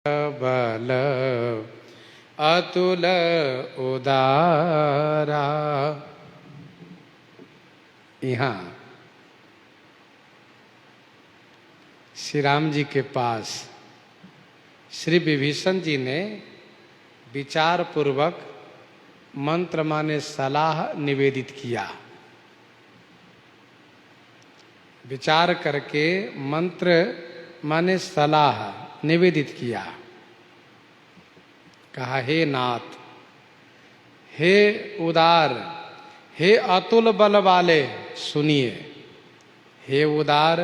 बल अतुल उदारा। यहाँ श्री राम जी के पास श्री विभीषण जी ने विचार पूर्वक मंत्र माने सलाह निवेदित किया। विचार करके मंत्र माने सलाह निवेदित किया। कहा, हे नाथ, हे उदार, हे अतुल बल वाले, सुनिए। हे उदार,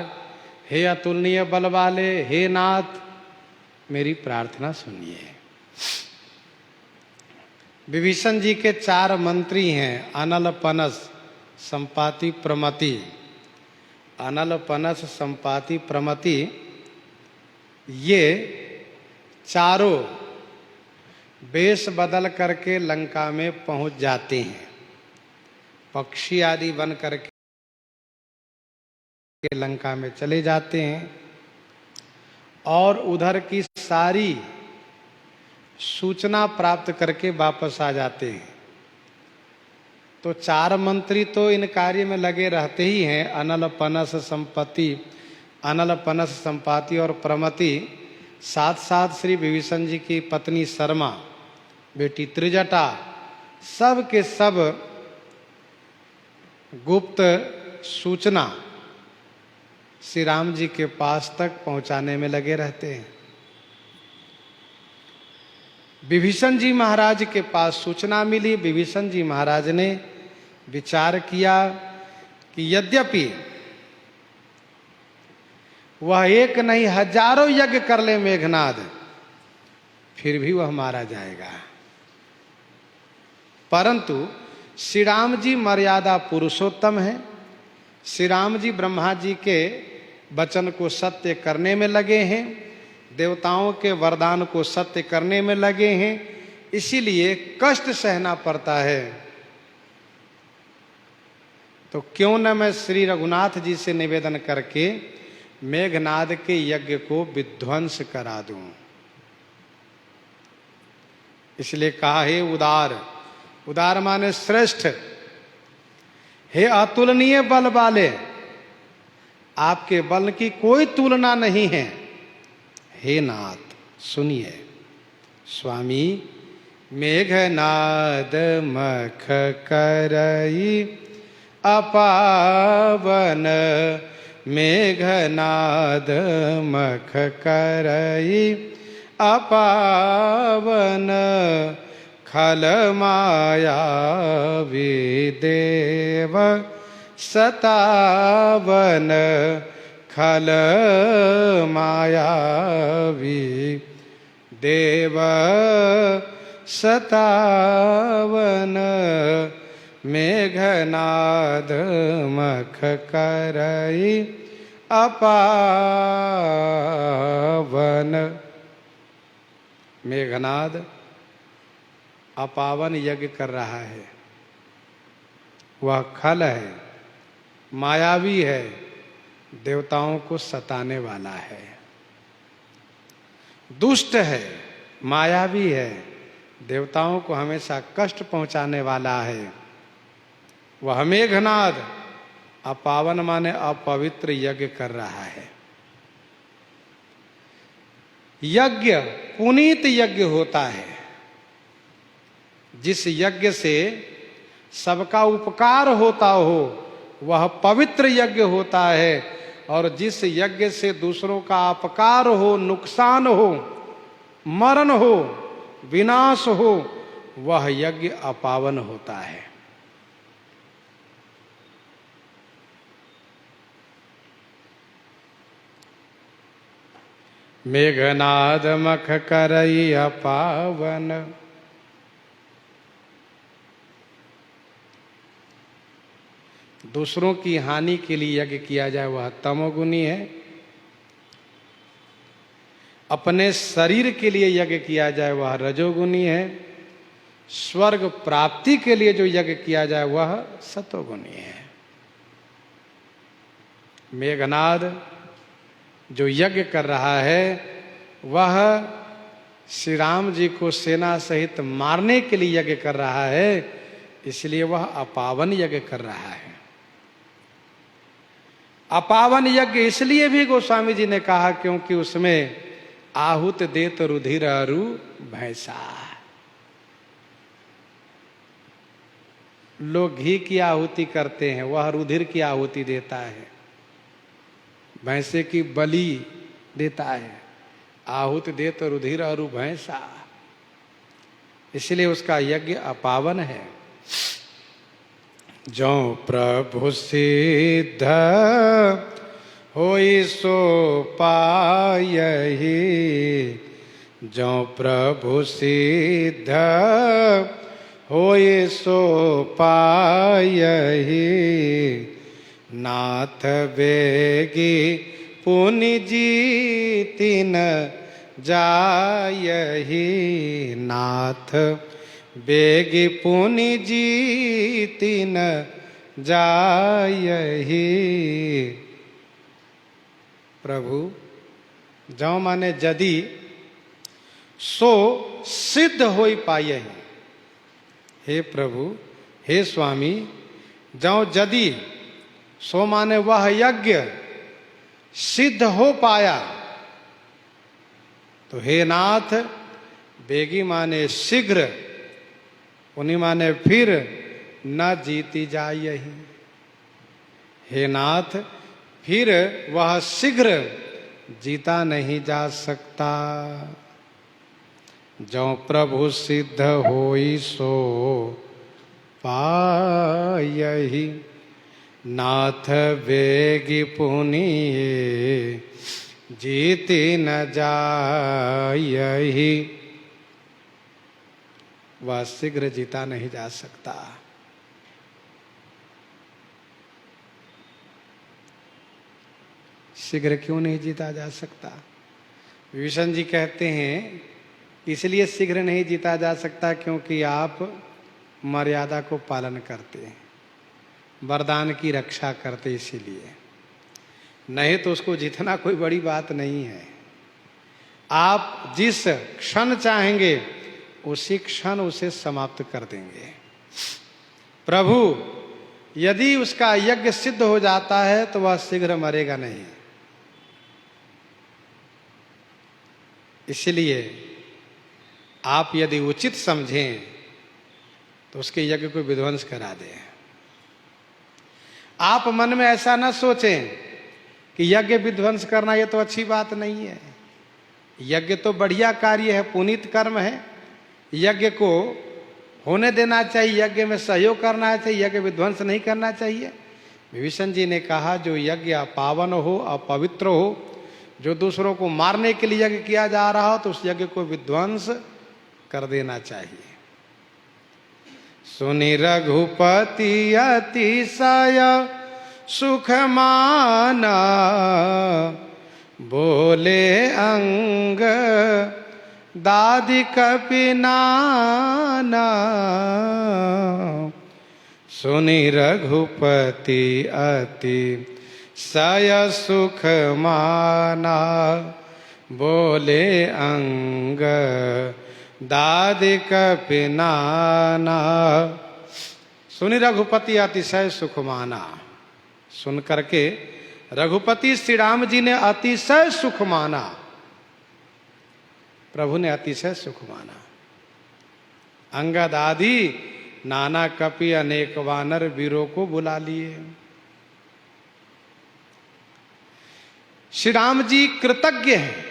हे अतुलनीय बल वाले, हे नाथ, मेरी प्रार्थना सुनिए। विभीषण जी के 4 मंत्री हैं, अनल, पनस, संपाति, प्रमति। अनल, पनस, संपाति, प्रमति, ये चारों वेश बदल करके लंका में पहुंच जाते हैं। पक्षी आदि बन करके लंका में चले जाते हैं और उधर की सारी सूचना प्राप्त करके वापस आ जाते हैं। तो 4 मंत्री तो इन कार्य में लगे रहते ही हैं, अनल, पनस, संपत्ति, अनल, पनस, संपाति और प्रमति। साथ साथ श्री विभीषण जी की पत्नी शर्मा, बेटी त्रिजटा, सब के सब गुप्त सूचना श्री राम जी के पास तक पहुंचाने में लगे रहते हैं। विभीषण जी महाराज के पास सूचना मिली। विभीषण जी महाराज ने विचार किया कि यद्यपि वह एक नहीं हजारों यज्ञ कर ले मेघनाद, फिर भी वह मारा जाएगा। परंतु श्री राम जी मर्यादा पुरुषोत्तम है। श्री राम जी ब्रह्मा जी के वचन को सत्य करने में लगे हैं, देवताओं के वरदान को सत्य करने में लगे हैं, इसीलिए कष्ट सहना पड़ता है। तो क्यों न मैं श्री रघुनाथ जी से निवेदन करके मेघनाद के यज्ञ को विध्वंस करा दूं। इसलिए कहा, हे उदार, उदार माने श्रेष्ठ, हे अतुलनीय बल वाले, आपके बल की कोई तुलना नहीं है। हे नाथ, सुनिए। स्वामी, मेघनाद मख करई अपावन, मेघनाद मख करई अपावन, खल माया विदेव सतावन, खल मायावी देव सतावन, मेघनाद मख करई अपावन। मेघनाद अपावन यज्ञ कर रहा है। वह खल है, मायावी है, देवताओं को सताने वाला है, दुष्ट है, मायावी है, देवताओं को हमेशा कष्ट पहुंचाने वाला है। वह मेघनाद अपावन माने अपवित्र यज्ञ कर रहा है। यज्ञ पुनीत यज्ञ होता है। जिस यज्ञ से सबका उपकार होता हो वह पवित्र यज्ञ होता है, और जिस यज्ञ से दूसरों का अपकार हो, नुकसान हो, मरण हो, विनाश हो, वह यज्ञ अपावन होता है। मेघनाद मख करई अपावन, दूसरों की हानि के लिए यज्ञ किया जाए वह तमोगुनी है। अपने शरीर के लिए यज्ञ किया जाए वह रजोगुनी है। स्वर्ग प्राप्ति के लिए जो यज्ञ किया जाए वह सतोगुनी है। मेघनाद जो यज्ञ कर रहा है वह श्री राम जी को सेना सहित मारने के लिए यज्ञ कर रहा है, इसलिए वह अपावन यज्ञ कर रहा है। अपावन यज्ञ इसलिए भी गोस्वामी जी ने कहा क्योंकि उसमें आहुत देत रुधिर अरु भैंसा। लोग घी की आहुति करते हैं, वह रुधिर की आहुति देता है, भैंसे की बलि देता है। आहुत देत रुधिर अरु भैंसा, इसलिए उसका यज्ञ अपावन है। जो प्रभु सिद्ध होई सो पायहि, जो प्रभु सिद्ध होई सो पायहि, नाथ बेगी पुनि जीति न जायहि, नाथ बेगी पुनि जीति न जायहि। प्रभु जौ माने यदि, सो सिद्ध होई पायहि। हे प्रभु, हे स्वामी, जौ यदि, सो माने वह यज्ञ सिद्ध हो पाया, तो हे नाथ, बेगी माने शीघ्र, उन्हीं माने फिर न जीती जायहि। हे नाथ, फिर वह शीघ्र जीता नहीं जा सकता। जो प्रभु सिद्ध होई सो पायहि, नाथ बेगी पुनि जीति न जायहि। वह शीघ्र जीता नहीं जा सकता। शीघ्र क्यों नहीं जीता जा सकता? विभीषण जी कहते हैं इसलिए शीघ्र नहीं जीता जा सकता क्योंकि आप मर्यादा को पालन करते हैं, वरदान की रक्षा करते, इसीलिए। नहीं तो उसको जीतना कोई बड़ी बात नहीं है। आप जिस क्षण चाहेंगे उसी क्षण उसे समाप्त कर देंगे। प्रभु यदि उसका यज्ञ सिद्ध हो जाता है तो वह शीघ्र मरेगा नहीं। इसलिए आप यदि उचित समझें तो उसके यज्ञ को विध्वंस करा दें। आप मन में ऐसा न सोचें कि यज्ञ विध्वंस करना ये तो अच्छी बात नहीं है। यज्ञ तो बढ़िया कार्य है, पुनीत कर्म है। यज्ञ को होने देना चाहिए, यज्ञ में सहयोग करना चाहिए, यज्ञ विध्वंस नहीं करना चाहिए। विभीषण जी ने कहा जो यज्ञ अपावन हो, अपवित्र हो, जो दूसरों को मारने के लिए यज्ञ किया जा रहा हो, तो उस यज्ञ को विध्वंस कर देना चाहिए। सुनि रघुपति अतिशय सुख माना, बोले अंग दादि कपि नाना। सुनि रघुपति अतिशय सुख माना, बोले अंग दादि कपि नाना। सुनि रघुपति अतिशय सुख माना, सुन करके रघुपति श्री राम जी ने अतिशय सुख माना। प्रभु ने अतिशय सुख माना। अंगद आदि नाना कपि अनेक वानर वीरों को बुला लिए। श्री राम जी कृतज्ञ हैं।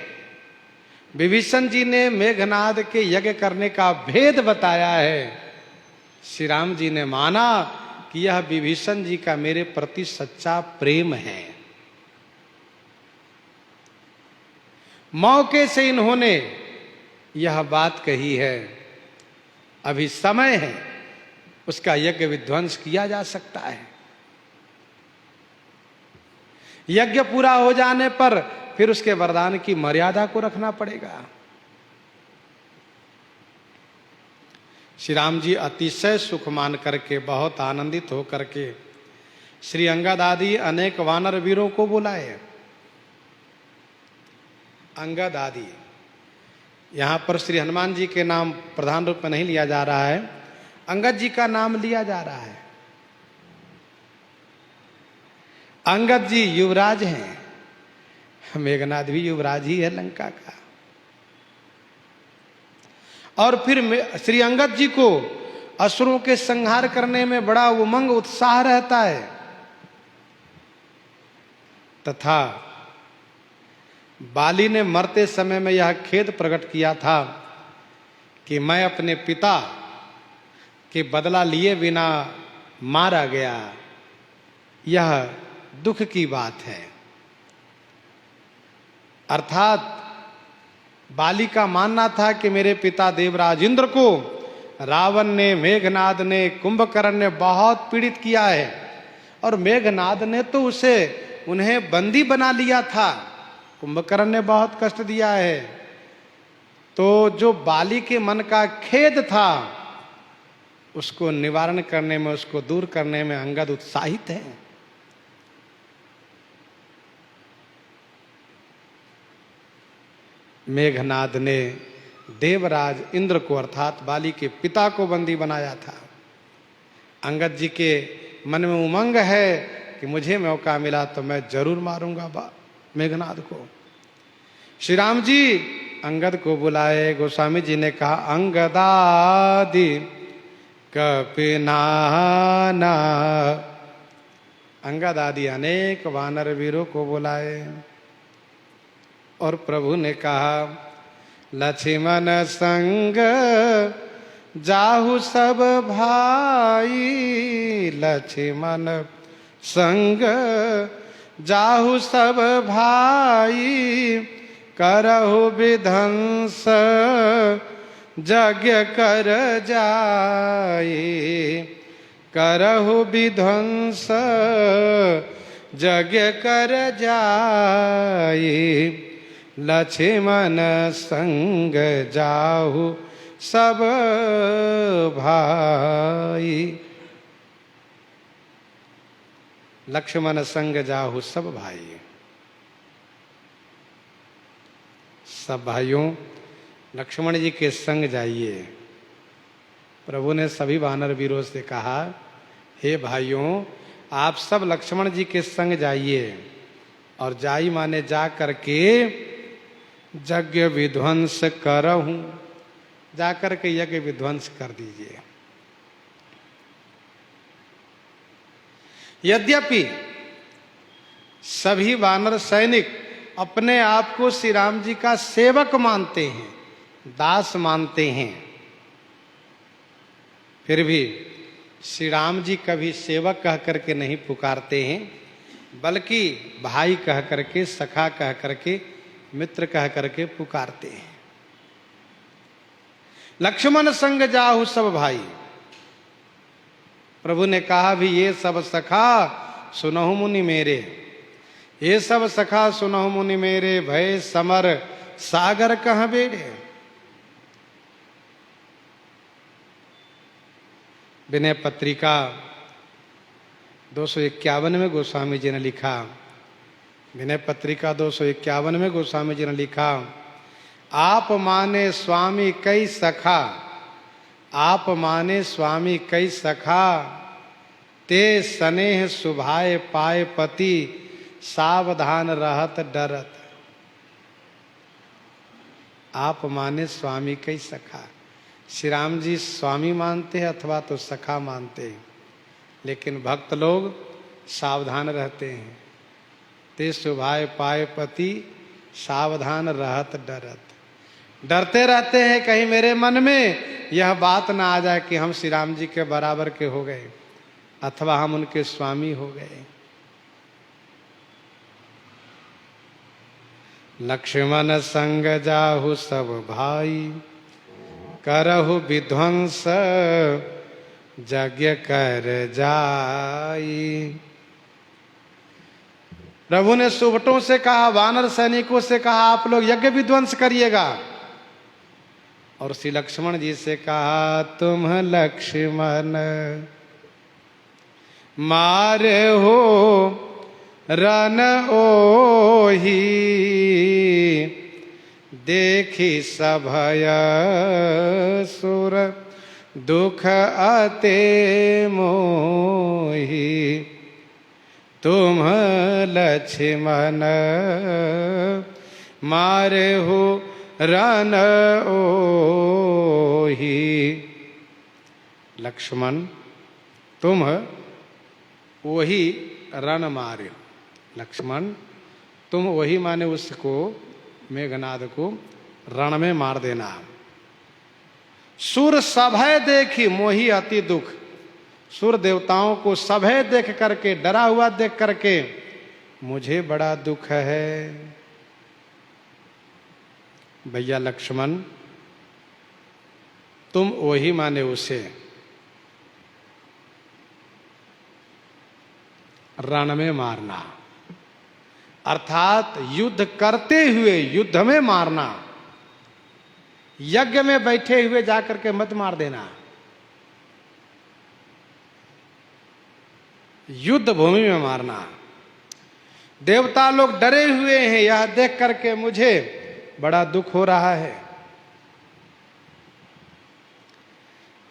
विभीषण जी ने मेघनाद के यज्ञ करने का भेद बताया है। श्री राम जी ने माना कि यह विभीषण जी का मेरे प्रति सच्चा प्रेम है। मौके से इन्होंने यह बात कही है, अभी समय है, उसका यज्ञ विध्वंस किया जा सकता है। यज्ञ पूरा हो जाने पर फिर उसके वरदान की मर्यादा को रखना पड़ेगा। श्री राम जी अतिशय सुख मान करके, बहुत आनंदित हो करके श्री अंगद आदि अनेक वानर वीरों को बुलाए। अंगद आदि यहाँ पर श्री हनुमान जी के नाम प्रधान रूप में नहीं लिया जा रहा है, अंगद जी का नाम लिया जा रहा है। अंगद जी युवराज हैं, मेघनाद भी युवराज ही है लंका का। और फिर श्री अंगद जी को असुरों के संहार करने में बड़ा उमंग उत्साह रहता है, तथा बाली ने मरते समय में यह खेद प्रकट किया था कि मैं अपने पिता के बदला लिए बिना मारा गया, यह दुख की बात है। अर्थात बाली का मानना था कि मेरे पिता देवराज इंद्र को रावण ने, मेघनाद ने, कुंभकर्ण ने बहुत पीड़ित किया है, और मेघनाद ने तो उन्हें बंदी बना लिया था, कुंभकर्ण ने बहुत कष्ट दिया है। तो जो बाली के मन का खेद था उसको निवारण करने में, उसको दूर करने में अंगद उत्साहित है। मेघनाद ने देवराज इंद्र को अर्थात बाली के पिता को बंदी बनाया था। अंगद जी के मन में उमंग है कि मुझे मौका मिला तो मैं जरूर मारूंगा मेघनाद को। श्री राम जी अंगद को बुलाए। गोस्वामी जी ने कहा, अंगदादि कपिनाना, अंगद आदि अनेक वानर वीरों को बुलाए और प्रभु ने कहा, लक्ष्मण संग जाहु सब भाई, लक्ष्मण संग जाहु सब भाई, करहु विध्वंस यज्ञ कर जाई, करहु विध्वंस यज्ञ कर जाई, लक्ष्मण संग जाहु सब भाई। लक्ष्मण संग जाहु सब भाई, सब भाइयों लक्ष्मण जी के संग जाइए। प्रभु ने सभी वानर वीरों से कहा, हे भाइयों आप सब लक्ष्मण जी के संग जाइए, और जाई माने जा करके यज्ञ विध्वंस करहूं, जा करके यज्ञ विध्वंस कर दीजिए। यद्यपि सभी वानर सैनिक अपने आप को श्री राम जी का सेवक मानते हैं, दास मानते हैं, फिर भी श्री राम जी कभी सेवक कह करके नहीं पुकारते हैं, बल्कि भाई कह करके, सखा कह करके, मित्र कह करके पुकारते हैं। लक्ष्मण संग जाहु सब भाई, प्रभु ने कहा भी ये सब सखा सुनहु मुनि मेरे, ये सब सखा सुनहु मुनि मेरे, भय समर सागर कहाँ बेड़े। विनय पत्रिका 251 में गोस्वामी जी ने लिखा, विनय पत्रिका 251 में गोस्वामी जी ने लिखा, आप माने स्वामी कई सखा, आप माने स्वामी कई सखा, ते स्नेह सुभाए पाए पति, सावधान रहत डरत। आप माने स्वामी कई सखा, श्री राम जी स्वामी मानते हैं अथवा तो सखा मानते हैं, लेकिन भक्त लोग सावधान रहते हैं। ते सुभाए पाए पति, सावधान रहत डरत, डरते रहते हैं कहीं मेरे मन में यह बात ना आ जाए कि हम श्री राम जी के बराबर के हो गए अथवा हम उनके स्वामी हो गए। लक्ष्मण संग जाहु सब भाई, करहु विध्वंस यज्ञ कर जाई। प्रभु ने सुबटों से कहा, वानर सैनिकों से कहा, आप लोग यज्ञ विध्वंस करिएगा, और श्री लक्ष्मण जी से कहा, तुम लक्ष्मण मारे हो रन ओही, देखी सभय सुर दुख अते मोही, तुम लक्ष्मण मारे हो रन ओही। लक्ष्मण तुम वही रण मारे। लक्ष्मण तुम वही माने उसको, मेघनाद को रण में मार देना। सुर सभय देखी मोही अति दुख, सुर देवताओं को सभय देख करके, डरा हुआ देख करके मुझे बड़ा दुख है। भैया लक्ष्मण तुम वही माने उसे रण में मारना, अर्थात युद्ध करते हुए युद्ध में मारना। यज्ञ में बैठे हुए जाकर के मत मार देना, युद्ध भूमि में मारना। देवता लोग डरे हुए हैं, यह देख करके मुझे बड़ा दुख हो रहा है।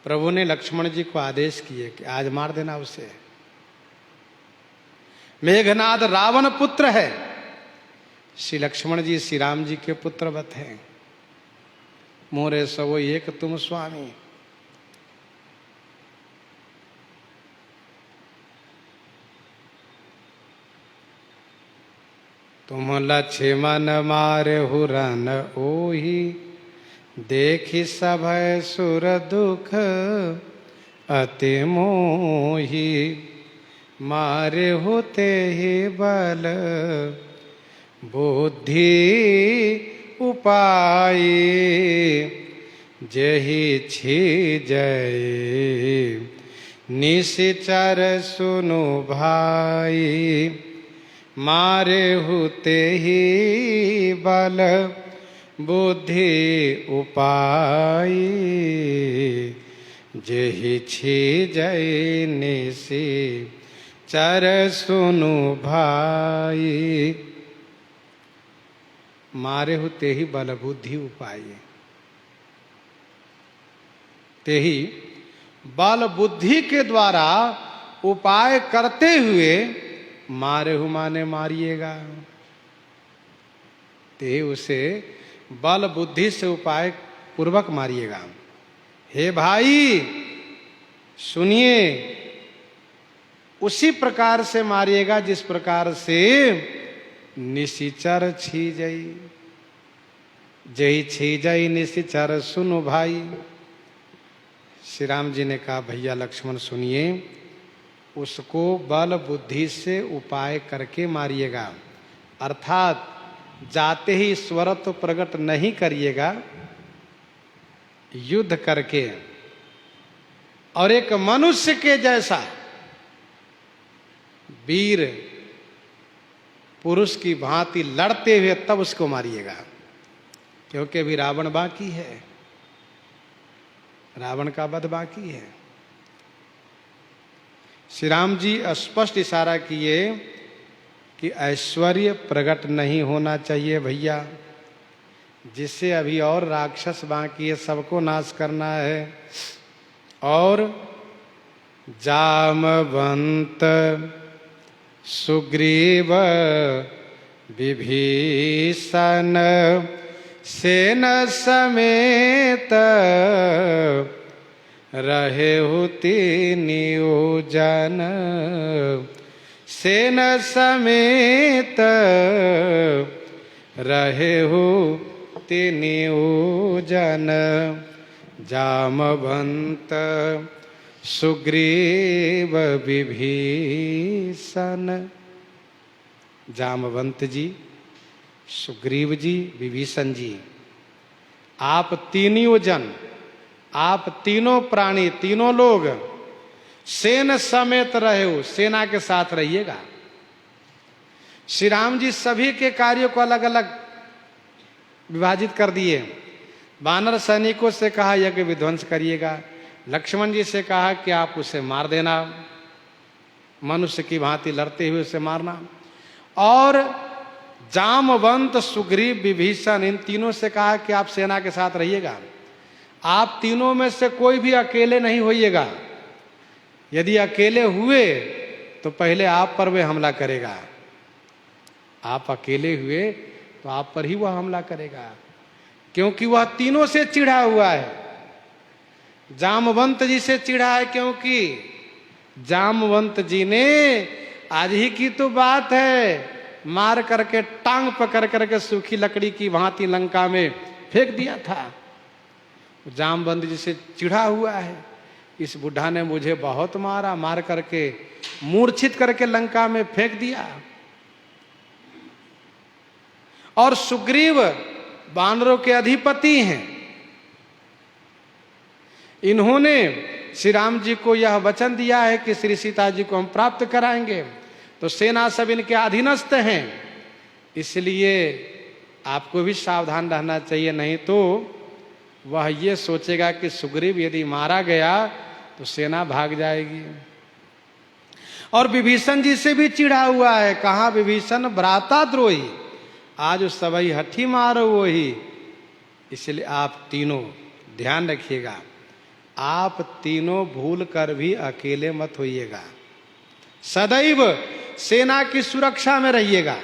प्रभु ने लक्ष्मण जी को आदेश किए कि आज मार देना उसे। मेघनाद रावण पुत्र है, श्री लक्ष्मण जी श्री राम जी के पुत्रवत हैं। मोरे सवो एक तुम स्वामी। तुम लक्ष्मण मारे हुरन ओही, देखी सभय सुर दुख अति मोही। मारे होते ही बल बुद्धि उपाय, जही छी जय निशिचर सुनु भाई। मारे होते ही बल बुद्धि उपाय, जही छी जय निशि चर सुनु भाई। मारे हो ते ही बल बुद्धि उपाय, ते ही बल बुद्धि के द्वारा उपाय करते हुए मारे हो माने मारिएगा। ते उसे बल बुद्धि से उपाय पूर्वक मारिएगा। हे भाई सुनिए, उसी प्रकार से मारिएगा जिस प्रकार से निशिचर छी जई, जई छी जई निशिचर सुनो भाई। श्री राम जी ने कहा भैया लक्ष्मण सुनिए, उसको बल बुद्धि से उपाय करके मारिएगा, अर्थात जाते ही स्वरत्व प्रकट नहीं करिएगा, युद्ध करके और एक मनुष्य के जैसा वीर पुरुष की भांति लड़ते हुए तब उसको मारिएगा, क्योंकि अभी रावण बाकी है, रावण का वध बाकी है। श्री राम जी स्पष्ट इशारा किए कि ऐश्वर्य प्रकट नहीं होना चाहिए भैया, जिससे अभी और राक्षस बाकी है, सबको नाश करना है। और जामवंत सुग्रीव विभीषण सेन समेत रहे होती नियोजन, सेन समेत रहे हो नियोजन। जामवंत सुग्रीव विभीषण। जामवंत जी, सुग्रीव जी, विभीषण जी, आप तीनों जन, आप तीनों प्राणी, तीनों लोग सेना समेत रहे हो, सेना के साथ रहिएगा। श्री राम जी सभी के कार्यों को अलग अलग विभाजित कर दिए। वानर सैनिकों से कहा यज्ञ विध्वंस करिएगा, लक्ष्मण जी से कहा कि आप उसे मार देना, मनुष्य की भांति लड़ते हुए उसे मारना, और जामवंत, सुग्रीव, विभीषण, इन तीनों से कहा कि आप सेना के साथ रहिएगा। आप तीनों में से कोई भी अकेले नहीं होइएगा। यदि अकेले हुए तो पहले आप पर वे हमला करेगा। आप अकेले हुए तो आप पर ही वह हमला करेगा, क्योंकि वह तीनों से चिढ़ा हुआ है। जामवंत जी से चिढ़ा है, क्योंकि जामवंत जी ने आज ही की तो बात है, मार करके टांग पकड़ करके सूखी लकड़ी की भांति लंका में फेंक दिया था। जामवंत जी से चिढ़ा हुआ है, इस बुढ़ा ने मुझे बहुत मारा, मार करके मूर्छित करके लंका में फेंक दिया। और सुग्रीव वानरों के अधिपति हैं। इन्होंने श्री राम जी को यह वचन दिया है कि श्री सीता जी को हम प्राप्त कराएंगे, तो सेना सब इनके अधीनस्थ हैं। इसलिए आपको भी सावधान रहना चाहिए, नहीं तो वह ये सोचेगा कि सुग्रीव यदि मारा गया तो सेना भाग जाएगी। और विभीषण जी से भी चिढ़ा हुआ है। कहा विभीषण भ्राता द्रोही, आज उस सबई हठी मारो वही। इसलिए आप तीनों ध्यान रखिएगा, आप तीनों भूल कर भी अकेले मत होइएगा। सदैव सेना की सुरक्षा में रहिएगा।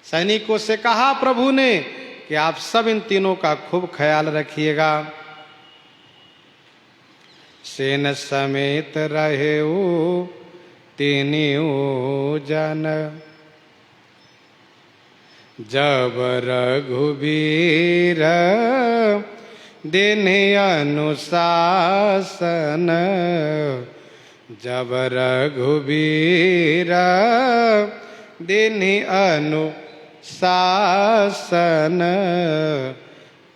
सैनिकों से कहा प्रभु ने कि आप सब इन तीनों का खूब ख्याल रखिएगा। सेन समेत रहे हो तीनियों जन, जब रघुबीर देने अनुशासन, जब रघुबीर देने अनुशासन,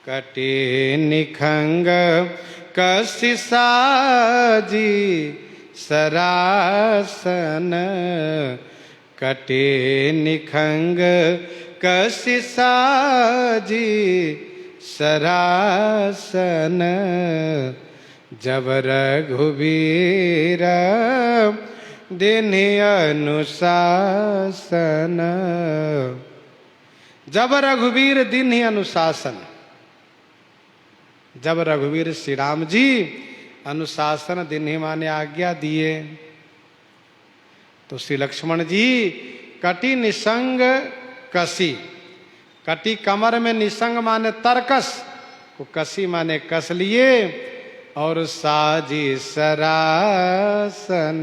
कटे निखंग कसिसाजी सरासन, कटे निखंग कसिसाजी सरासन, जब रघुबीर देने अनुशासन। जब रघुबीर दिन ही अनुशासन, जब रघुवीर श्री राम जी अनुशासन दिन ही माने आज्ञा दिए, तो श्री लक्ष्मण जी कटी निसंग कसी, कटी कमर में, निसंग माने तरकस को, कसी माने कस लिए, और साजी सरासन,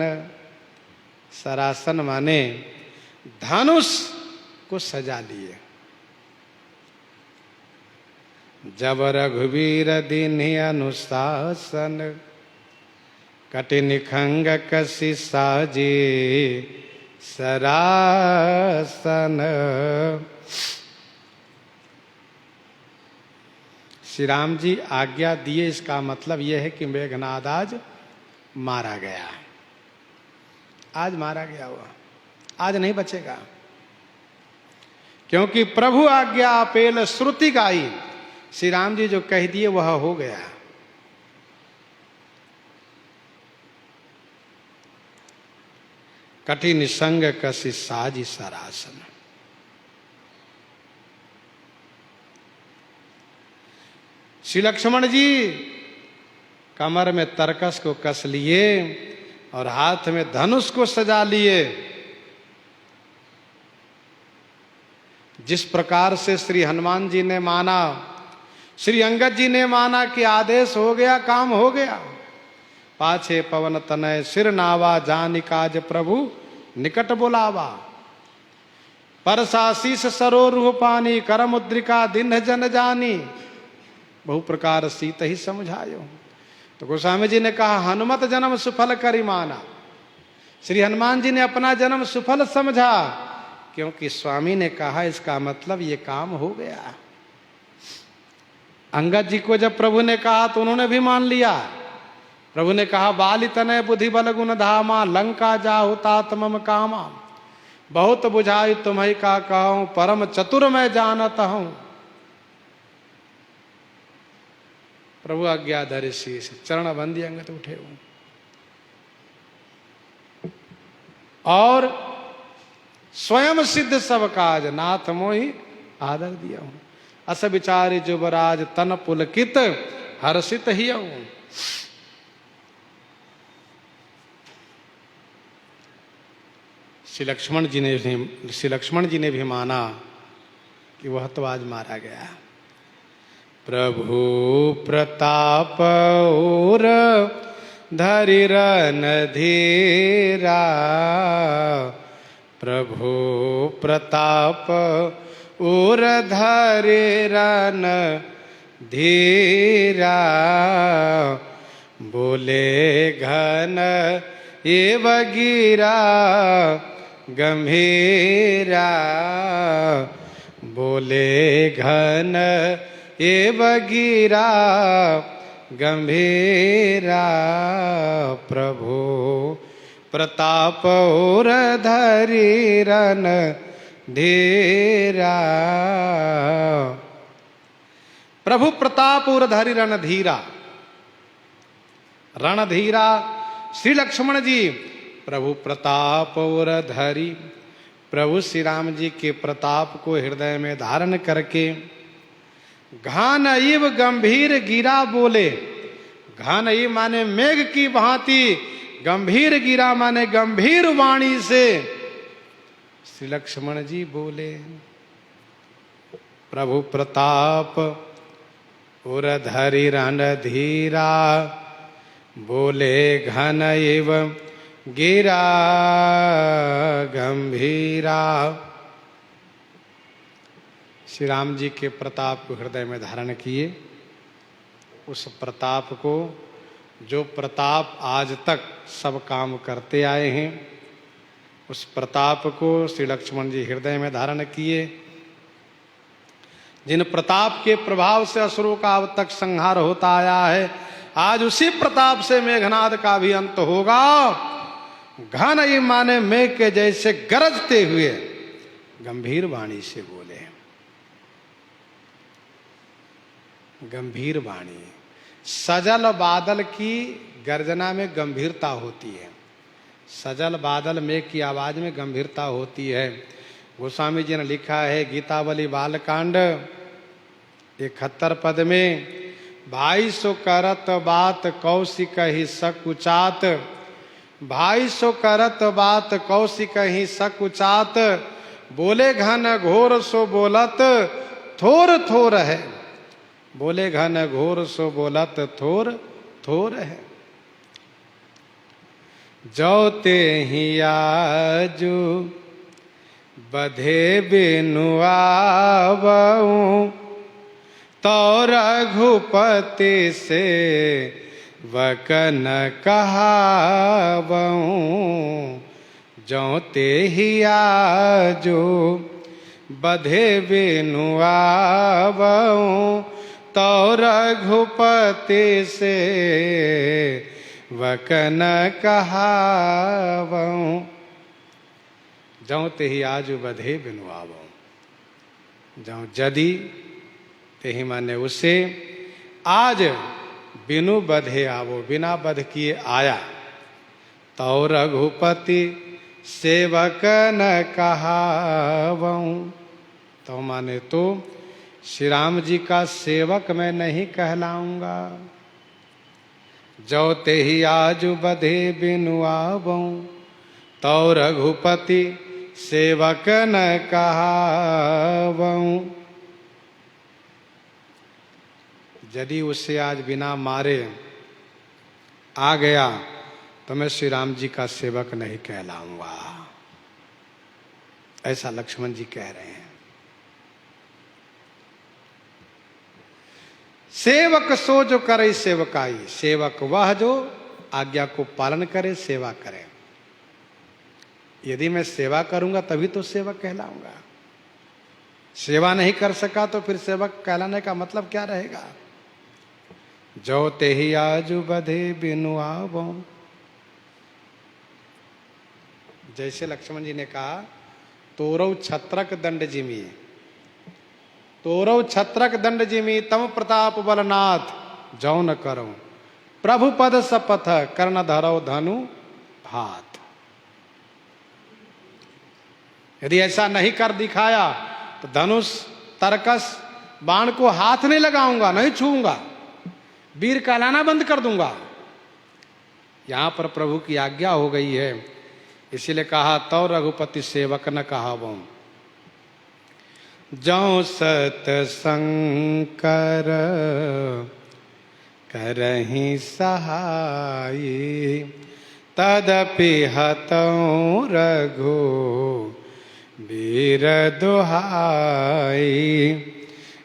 सरासन माने धनुष को सजा लिए। जब रघुवीर दीन्हि अनुशासन, कटि निखंग कसी साजी सरासन। श्री राम जी आज्ञा दिए, इसका मतलब यह है कि मेघनाद आज मारा गया, आज मारा गया हुआ, आज नहीं बचेगा, क्योंकि प्रभु आज्ञा अपेल श्रुति गाई। श्री राम जी जो कह दिए वह हो गया। कटि निसंग कसी साजी सरासन। श्री लक्ष्मण जी कमर में तरकस को कस लिए और हाथ में धनुष को सजा लिए। जिस प्रकार से श्री हनुमान जी ने माना, श्री अंगद जी ने माना कि आदेश हो गया, काम हो गया। पाछे पवन तनय सिर नावा, जानि काज प्रभु निकट बुलावा। परसाशीष सरोरुह पानी, कर मुद्रिका दीन्ह जन जानी। बहु प्रकार सीत ही समझायो। तो गोस्वामी जी ने कहा हनुमत जन्म सुफल करि माना। श्री हनुमान जी ने अपना जन्म सुफल समझा, क्योंकि स्वामी ने कहा, इसका मतलब ये काम हो गया। अंगद जी को जब प्रभु ने कहा तो उन्होंने भी मान लिया। प्रभु ने कहा बाली तनय बुद्धि बल गुण धामा, लंका जाहु तात मम कामा। बहुत बुझाई तुम्हें का कहूं, परम चतुर मैं जानत हूं। प्रभु आज्ञाधर शीश, चरण बंदी अंगत उठे हूं। और स्वयं सिद्ध सब काज, नाथ मोहि आदर दिया हूं। अस विचार जुबराज तन पुलकित, हर्षित ही हूं। श्री लक्ष्मण जी ने भी माना कि वह तो आज मारा गया। प्रभु प्रताप और धरि रन धीरा, प्रभु प्रताप और धरि रन धीरा, बोले घन एव गिरा गंभीरा, बोले घन एव गिरा गंभीरा, प्रभु प्रताप और धरि रन धीरा। प्रभु प्रताप और धरि रन धीरा, रणधीरा श्री लक्ष्मण जी प्रभु प्रताप और धरि, प्रभु श्री राम जी के प्रताप को हृदय में धारण करके घान इव गंभीर गिरा बोले। घान इव माने मेघ की भांति, गंभीर गिरा माने गंभीर वाणी से श्री लक्ष्मण जी बोले। प्रभु प्रताप और धरि रन धीरा, बोले घन इव गिरा गंभीरा। श्री राम जी के प्रताप को हृदय में धारण किए। उस प्रताप को, जो प्रताप आज तक सब काम करते आए हैं, उस प्रताप को श्री लक्ष्मण जी हृदय में धारण किए। जिन प्रताप के प्रभाव से असुरों का अब तक संहार होता आया है, आज उसी प्रताप से मेघनाद का भी अंत होगा। घन ये माने मेघ के जैसे गरजते हुए गंभीर वाणी से बोले। गंभीर वाणी, सजल बादल की गर्जना में गंभीरता होती है। सजल बादल मेघ की आवाज में गंभीरता होती है। गोस्वामी जी ने लिखा है गीतावली बालकांड 71 पद में, भाई सो करत बात कौशिक ही सकुचात, भाई सो करत बात कौशिक ही सकुचात, बोले घन घोर सो बोलत थोर थोर है, बोले घन घोर सो बोलत थोर थोर है। जो ते ही आजू बधे बिनु आवऊं, तो रघुपति से वकन कहावऊं। जो ते ही आजू बधे बिनु आवऊं, तो रघुपति से वकन कहावऊं। जौ ते ही आजू बधे बिनु आवऊं, जौ जदि ते ही माने उसे आज बिनु बधे आवो, बिना बध किए आया, तो रघुपति सेवक न कहावऊं। तो माने तो श्री राम जी का सेवक मैं नहीं कहलाऊंगा। जो ते ही आजू बधे बिनु आवऊं, तो रघुपति सेवक न कहावऊं। यदि उससे आज बिना मारे आ गया तो मैं श्री राम जी का सेवक नहीं कहलाऊंगा, ऐसा लक्ष्मण जी कह रहे हैं। सेवक सो जो करे सेवकाई, सेवक वह जो आज्ञा को पालन करे, सेवा करे। यदि मैं सेवा करूंगा तभी तो सेवक कहलाऊंगा। सेवा नहीं कर सका तो फिर सेवक कहलाने का मतलब क्या रहेगा। जो ते ही आजू बधे बिनु आवऊं, जैसे लक्ष्मण जी ने कहा तोरौ छत्रक दंड जिमी, तोरौ छत्रक दंड जिमी तम प्रताप बलनाथ, जौ न करो प्रभु पद सपथ कर्ण धरौ धनु हाथ। यदि ऐसा नहीं कर दिखाया तो धनुष तरकस बाण को हाथ नहीं लगाऊंगा, नहीं छूऊंगा, वीर कहलाना बंद कर दूंगा। यहां पर प्रभु की आज्ञा हो गई है, इसीलिए कहा तो रघुपति सेवक न कहावो। जौ सत संकर करहि सहाई, तदपि हतौ रघु वीर दुहाई।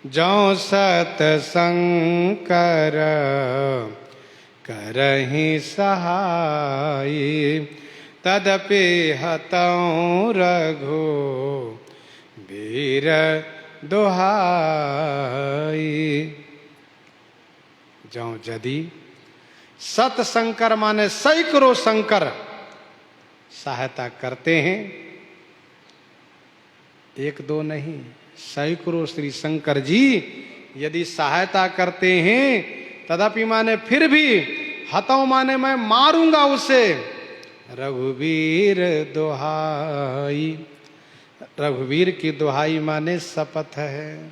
जौ सत संकर करहि सहाई, तदपि हतौ रघु वीर दुहाई। जौ यदि सत शंकर माने सैकड़ों शंकर सहायता करते हैं, एक दो नहीं, सैकड़ों श्री शंकर जी यदि सहायता करते हैं, तदपि माने फिर भी, हतौ माने मैं मारूंगा उसे, रघुवीर दुहाई। रघुवीर की दुहाई माने शपथ है।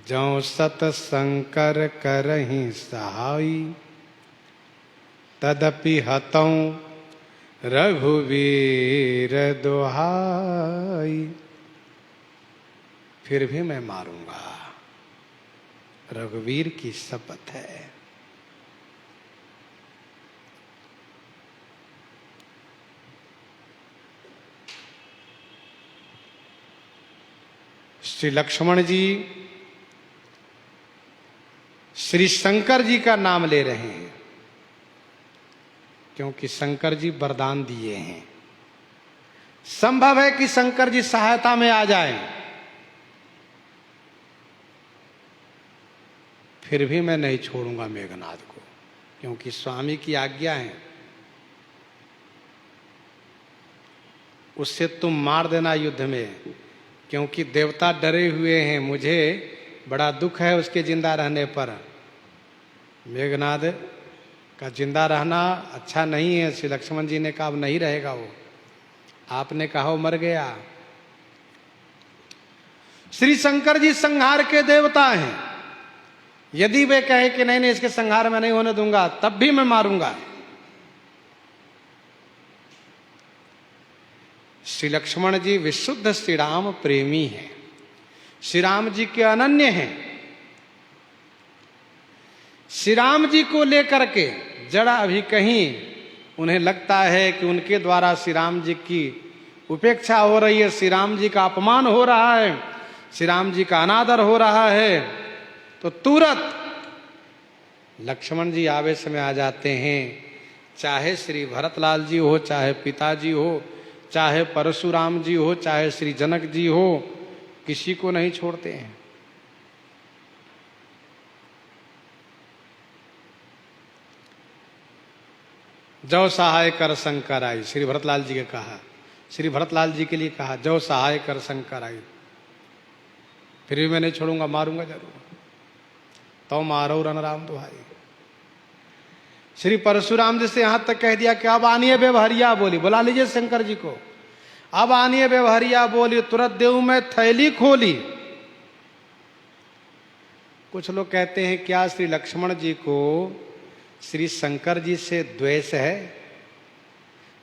जौ सत शंकर करहि सहाई, तदपि हतौ रघुवीर दुहाई। फिर भी मैं मारूंगा, रघुवीर की शपथ है। श्री लक्ष्मण जी श्री शंकर जी का नाम ले रहे हैं, क्योंकि शंकर जी वरदान दिए हैं। संभव है कि शंकर जी सहायता में आ जाएं, फिर भी मैं नहीं छोड़ूंगा मेघनाद को, क्योंकि स्वामी की आज्ञा है। उससे तुम मार देना युद्ध में, क्योंकि देवता डरे हुए हैं। मुझे बड़ा दुख है उसके जिंदा रहने पर। मेघनाद का जिंदा रहना अच्छा नहीं है। श्री लक्ष्मण जी ने कहा अब नहीं रहेगा वो, आपने कहा वो मर गया। श्री शंकर जी संहार के देवता हैं। यदि वे कहे कि नहीं नहीं इसके संहार में नहीं होने दूंगा, तब भी मैं मारूंगा। श्री लक्ष्मण जी विशुद्ध श्री राम प्रेमी हैं, श्री राम जी के अनन्य हैं। श्री राम जी को लेकर के जरा अभी कहीं उन्हें लगता है कि उनके द्वारा श्री राम जी की उपेक्षा हो रही है, श्री राम जी का अपमान हो रहा है, श्री राम जी का अनादर हो रहा है, तो तुरंत लक्ष्मण जी आवेश में आ जाते हैं। चाहे श्री भरतलाल जी हो, चाहे पिताजी हो, चाहे परशुराम जी हो, चाहे श्री जनक जी हो, किसी को नहीं छोड़ते हैं। जौ सहाय कर शंकर आई, श्री भरतलाल जी के कहा, श्री भरतलाल जी के लिए कहा जौ सहाय कर शंकर आई। फिर भी मैं नहीं छोड़ूंगा, मारूंगा जरूर। तो मारो रन राम दुहाई। श्री परशुराम जी से यहां तक कह दिया कि अब आनिए व्यवहारिया बोली, बुला लीजिए शंकर जी को। अब आनिए व्यवहारिया बोली, तुरंत देव में थैली खोली। कुछ लोग कहते हैं क्या श्री लक्ष्मण जी को श्री शंकर जी से द्वेष है,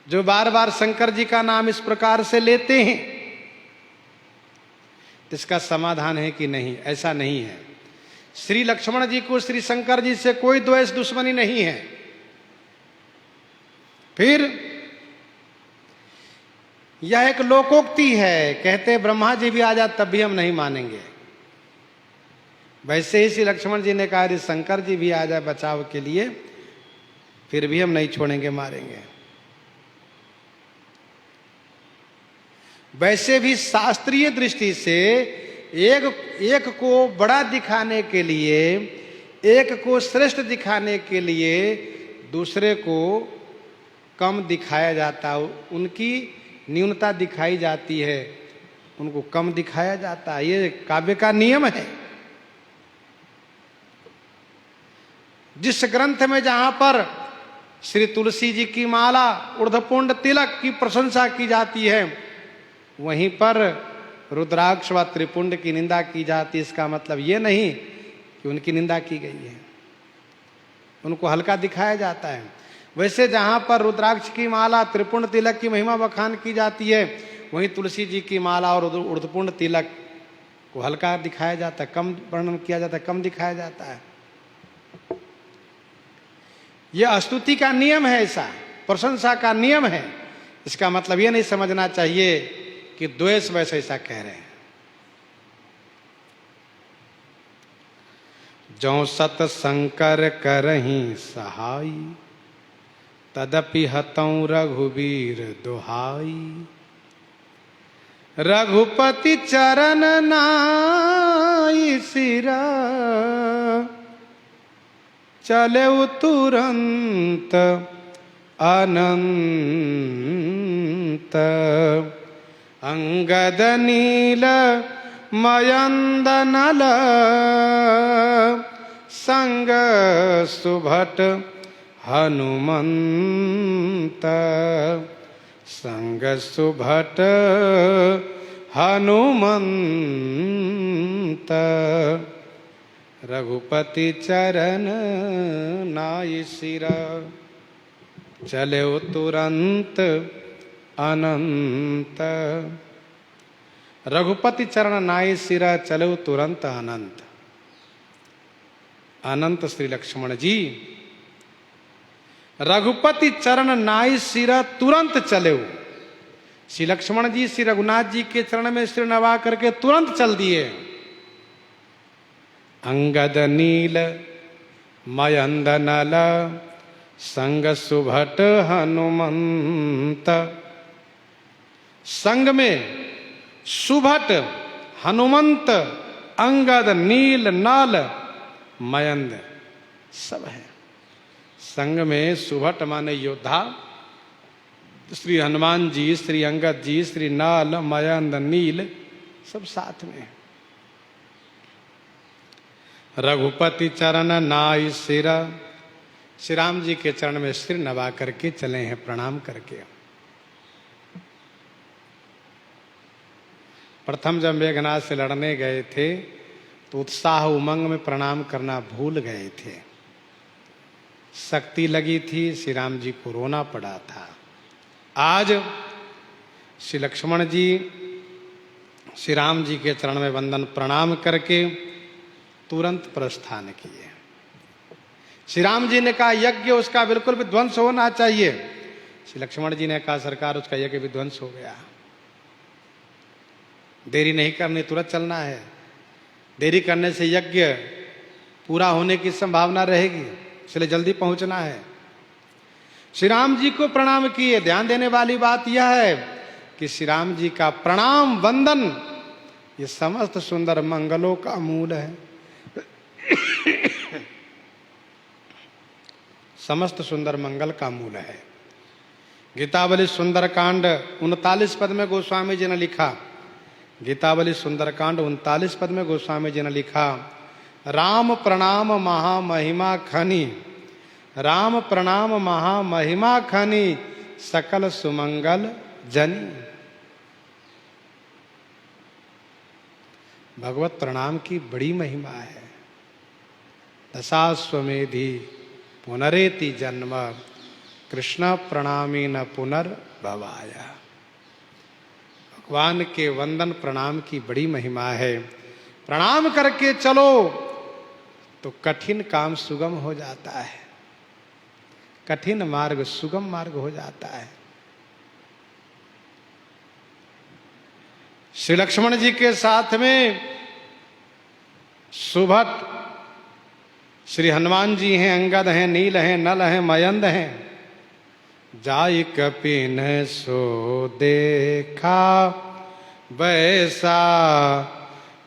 जो बार बार शंकर जी का नाम इस प्रकार से लेते हैं? इसका समाधान है कि नहीं, ऐसा नहीं है। श्री लक्ष्मण जी को श्री शंकर जी से कोई द्वेष दुश्मनी नहीं है। फिर यह एक लोकोक्ति है, कहते ब्रह्मा जी भी आ जाए तब भी हम नहीं मानेंगे। वैसे ही श्री लक्ष्मण जी ने कहा यदि शंकर जी भी आ जाए बचाव के लिए, फिर भी हम नहीं छोड़ेंगे, मारेंगे। वैसे भी शास्त्रीय दृष्टि से एक को बड़ा दिखाने के लिए, एक को श्रेष्ठ दिखाने के लिए दूसरे को कम दिखाया जाता है, उनकी न्यूनता दिखाई जाती है, उनको कम दिखाया जाता है। ये काव्य का नियम है। जिस ग्रंथ में जहां पर श्री तुलसी जी की माला ऊर्ध्वपुंड तिलक की प्रशंसा की जाती है, वहीं पर रुद्राक्ष व त्रिपुंड की निंदा की जाती है। इसका मतलब ये नहीं कि उनकी निंदा की गई है, उनको हल्का दिखाया जाता है। वैसे जहां पर रुद्राक्ष की माला त्रिपुंड तिलक की महिमा बखान की जाती है, वहीं तुलसी जी की माला और ऊर्ध्वपुंड तिलक को हल्का दिखाया जाता है, कम वर्णन किया जाता है, कम दिखाया जाता है। यह स्तुति का नियम है, ऐसा प्रशंसा का नियम है। इसका मतलब यह नहीं समझना चाहिए कि द्वेष वैसे ऐसा कह रहे हैं। जो सत शंकर करहीं सहाई, तदपि हतौ रघुबीर दुहाई। रघुपति चरण नाई सिरा, चले तुरंत अनंत। अंगद नील मयंद नल, संग सुभट हनुमंत। संग सुभट हनुमंत। रघुपति चरण नाई सिरा, चले तुरंत अनंत। रघुपति चरण नाई सिरा, चले तुरंत अनंत। अनंत श्री लक्ष्मण जी रघुपति चरण नाई सिरा तुरंत चले। श्री लक्ष्मण जी श्री रघुनाथ जी के चरण में सिर नवा करके तुरंत चल दिए। अंगद नील मयंद नल, संग सुभट हनुमंत। संग में सुभट हनुमंत अंगद नील नल मयंद सब है। संग में सुभट माने योद्धा, श्री हनुमान जी, श्री अंगद जी, श्री नाल मयंद नील सब साथ में। रघुपति चरण नाई सिरा, श्री राम जी के चरण में सिर नवा करके चले हैं, प्रणाम करके। प्रथम जब मेघनाथ से लड़ने गए थे तो उत्साह उमंग में प्रणाम करना भूल गए थे। शक्ति लगी थी, श्री राम जी को रोना पड़ा था। आज श्री लक्ष्मण जी श्री राम जी के चरण में वंदन प्रणाम करके तुरंत प्रस्थान किए। श्री राम जी ने कहा यज्ञ उसका बिल्कुल विध्वंस होना चाहिए। श्री लक्ष्मण जी ने कहा सरकार उसका यज्ञ विध्वंस हो गया, देरी नहीं करनी, तुरंत चलना है। देरी करने से यज्ञ पूरा होने की संभावना रहेगी, इसलिए जल्दी पहुंचना है। श्री राम जी को प्रणाम किए। ध्यान देने वाली बात यह है कि श्री राम जी का प्रणाम वंदन ये समस्त सुंदर मंगलों का मूल है। समस्त सुंदर मंगल का मूल है। गीतावली सुंदरकांड 39 पद में गोस्वामी जी ने लिखा, गीतावली सुंदरकांड 39 पद में गोस्वामी जी ने लिखा, राम प्रणाम महामहिमा खनि, राम प्रणाम महामहिमा खनि, सकल सुमंगल जनी। भगवत प्रणाम की बड़ी महिमा है। दशाश्वमेधि पुनरेति जन्म, कृष्ण प्रणामी न पुनर्भवाया। भगवान के वंदन प्रणाम की बड़ी महिमा है। प्रणाम करके चलो तो कठिन काम सुगम हो जाता है, कठिन मार्ग सुगम मार्ग हो जाता है। श्री लक्ष्मण जी के साथ में सुभट श्री हनुमान जी हैं, अंगद हैं, नील हैं, नल हैं, मयंद हैं। जाय कपिन सो देखा वैसा,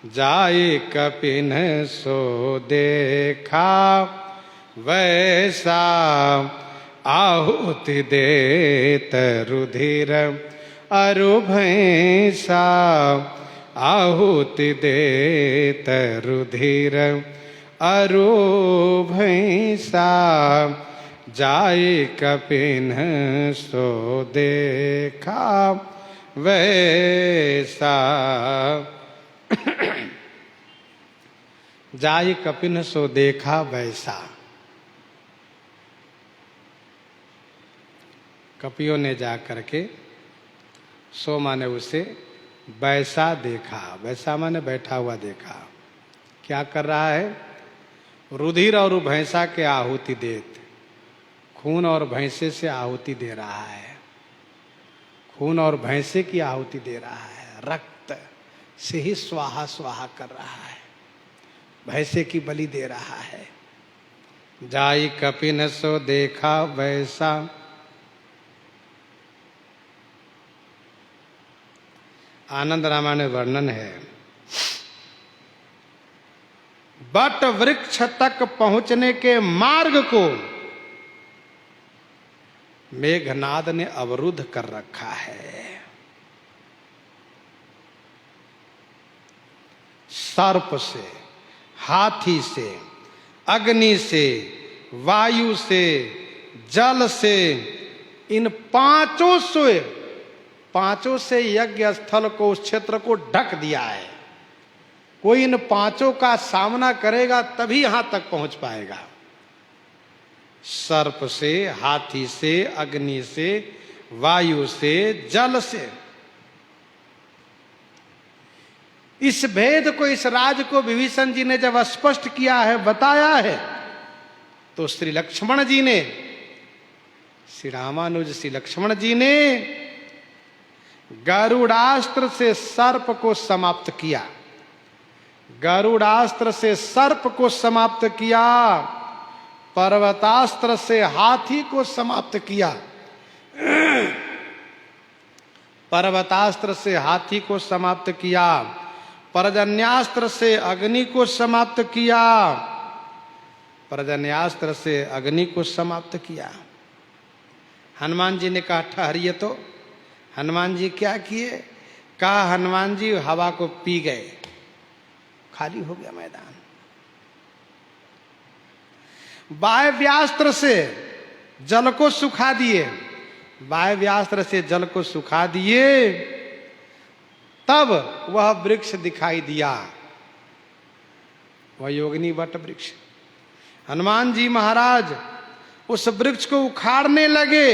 जाय कपिन सो देखा वैसा, आहुति देत रुधिर अरु भैंसा, आहुति देत रुधिर अरु भैंसा, जाई कपिन सो देखा वैसा। जाई कपिन सो देखा वैसा। कपियों ने जा करके सो माने उसे वैसा देखा। वैसा माने बैठा हुआ देखा। क्या कर रहा है? रुधिर और भैंसा के आहुति देत, खून और भैंसे से आहुति दे रहा है। खून और भैंसे की आहुति दे रहा है। रक्त से ही स्वाहा स्वाहा कर रहा है। भैंसे की बलि दे रहा है। जाई कपिन सो देखा वैसा। आनंद रामायण में वर्णन है, बट वृक्ष तक पहुंचने के मार्ग को मेघनाद ने अवरुद्ध कर रखा है। सर्प से, हाथी से, अग्नि से, वायु से, जल से, इन पांचों से यज्ञ स्थल को, उस क्षेत्र को ढक दिया है। कोई इन पांचों का सामना करेगा तभी यहां तक पहुंच पाएगा। सर्प से, हाथी से, अग्नि से, वायु से, जल से। इस भेद को, इस राज को विभीषण जी ने जब स्पष्ट किया है, बताया है, तो श्री लक्ष्मण जी ने, श्री रामानुज श्री लक्ष्मण जी ने गरुड़ास्त्र से सर्प को समाप्त किया। गरुड़ास्त्र से सर्प को समाप्त किया। पर्वतास्त्र से हाथी को समाप्त किया। पर्वतास्त्र से हाथी को समाप्त किया। पर्जन्यास्त्र से अग्नि को समाप्त किया। पर्जन्यास्त्र से अग्नि को समाप्त किया। हनुमान जी ने कहा ठहरिए। तो हनुमान जी क्या किए? कहा हनुमान जी हवा को पी गए, खाली हो गया मैदान। वायव्यास्त्र से जल को सुखा दिए। वायव्यास्त्र से जल को सुखा दिए, तब वह वृक्ष दिखाई दिया, वह योगिनी वट वृक्ष। हनुमान जी महाराज उस वृक्ष को उखाड़ने लगे।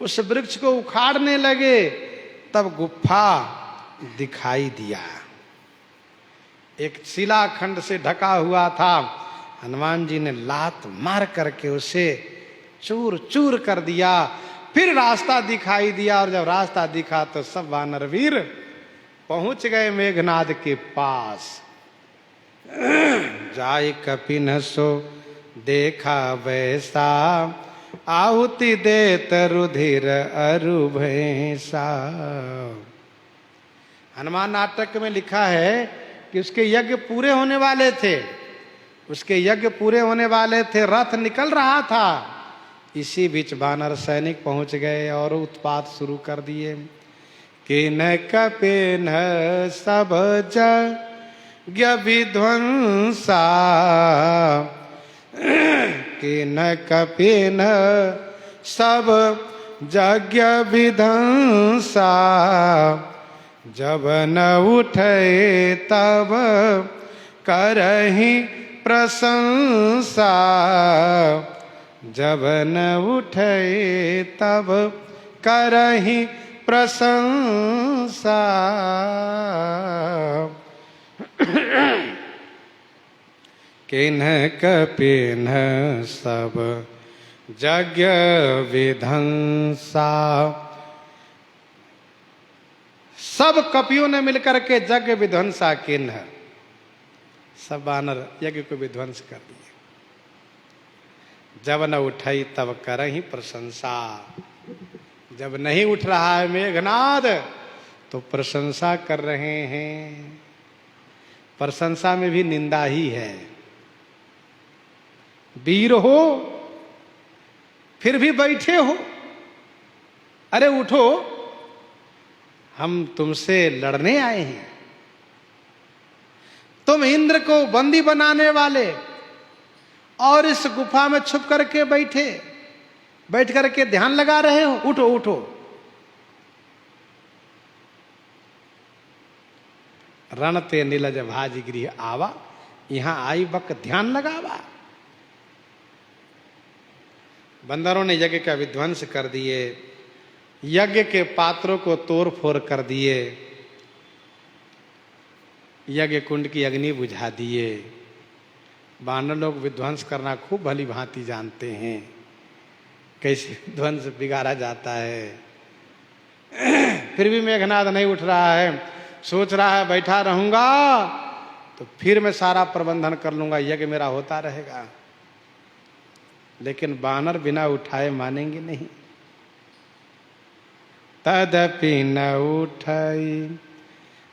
उस वृक्ष को उखाड़ने लगे, तब गुफा दिखाई दिया। एक शिलाखंड से ढका हुआ था। हनुमान जी ने लात मार करके उसे चूर चूर कर दिया। फिर रास्ता दिखाई दिया, और जब रास्ता दिखा तो सब वानरवीर पहुंच गए मेघनाद के पास। जाय कपिन सो देखा वैसा, आहुति देत रुधिर अरु भैंसा। हनुमान नाटक में लिखा है कि उसके यज्ञ पूरे होने वाले थे। उसके यज्ञ पूरे होने वाले थे, रथ निकल रहा था। इसी बीच वानर सैनिक पहुंच गए और उत्पात शुरू कर दिए। किन कपिन सब यज्ञ विध्वंसा, किन कपिन सब यज्ञ विध्वंसा। जब न उठे तब करहि प्रशंसा, जब न उठे तब करहि प्रशंसा। किन्ह कपिन सब यज्ञ विध्वंसा। सब कपियों ने मिलकर के यज्ञ विध्वंसा किन्ह, सब वानर यज्ञ को विध्वंस कर दिए। जब न उठाई तब करहि प्रशंसा। जब नहीं उठ रहा है मेघनाद तो प्रशंसा कर रहे हैं। प्रशंसा में भी निंदा ही है। वीर हो फिर भी बैठे हो, अरे उठो, हम तुमसे लड़ने आए हैं। तुम इंद्र को बंदी बनाने वाले और इस गुफा में छुप करके बैठ करके ध्यान लगा रहे हो, उठो उठो। रणते नीलज भाजी गृह आवा, यहां आई बक ध्यान लगावा। बंदरों ने यज्ञ का विध्वंस कर दिए, यज्ञ के पात्रों को तोड़ फोड़ कर दिए, यज्ञ कुंड की अग्नि बुझा दिए। वानर लोग विध्वंस करना खूब भली भांति जानते हैं, कैसे विध्वंस बिगाड़ा जाता है। फिर भी मेघनाद नहीं उठ रहा है, सोच रहा है बैठा रहूंगा तो फिर मैं सारा प्रबंधन कर लूंगा, यज्ञ मेरा होता रहेगा। लेकिन वानर बिना उठाए मानेंगे नहीं। तदपि न उठाई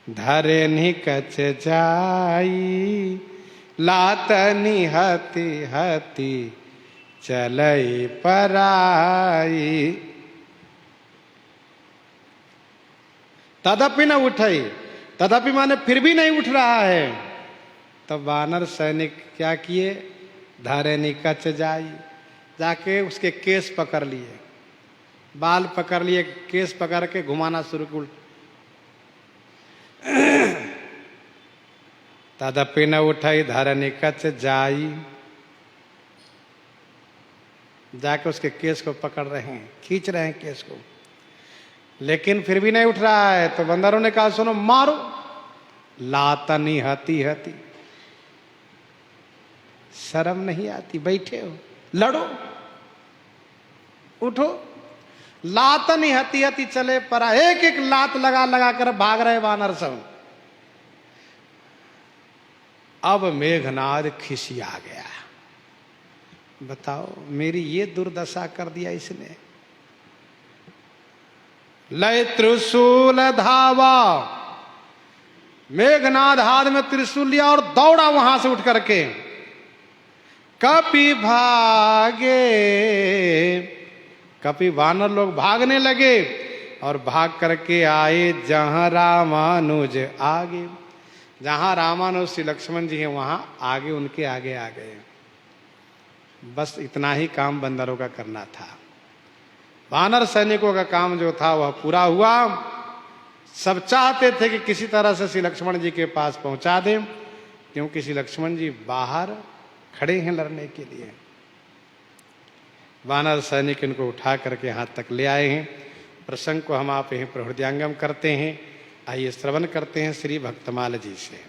धरे निकच जाई, लातनी हति हति चलई पराई। तदपि न उठाई, तदपि माने फिर भी नहीं उठ रहा है। तब वानर सैनिक क्या किए, धरे निकच जाई, जाके उसके केस पकड़ लिए, बाल पकड़ लिए, केस पकड़ के घुमाना शुरू कर। तदपि न उठाई धरे निकच जाई, जाके उसके केस को पकड़ रहे हैं, खींच रहे हैं केस को, लेकिन फिर भी नहीं उठ रहा है। तो बंदरों ने कहा सुनो मारो। लातनी हती हती, शर्म नहीं आती, बैठे हो, लड़ो, उठो। लातनी हती हती चले परा, एक एक लात लगा लगा कर भाग रहे वानर सब। अब मेघनाद खिसिया गया, बताओ मेरी ये दुर्दशा कर दिया इसने। लय त्रिशूल धावा, मेघनाद हाथ में त्रिशूल लिया और दौड़ा वहां से उठ करके। कपि भागे, कपि वानर लोग भागने लगे और भाग करके आए जहां रामानुज आगे। जहां रामानुज श्री लक्ष्मण जी हैं वहां आगे, उनके आगे आ गए। बस इतना ही काम बंदरों का करना था। वानर सैनिकों का काम जो था वह पूरा हुआ। सब चाहते थे कि किसी तरह से श्री लक्ष्मण जी के पास पहुंचा दें, क्योंकि श्री लक्ष्मण जी बाहर खड़े हैं लड़ने के लिए। वानर सैनिक इनको उठा करके यहाँ तक ले आए हैं। प्रसंग को हम आप यहीं प्रहृदयांगम करते हैं। आइए श्रवण करते हैं श्री भक्तमाल जी से।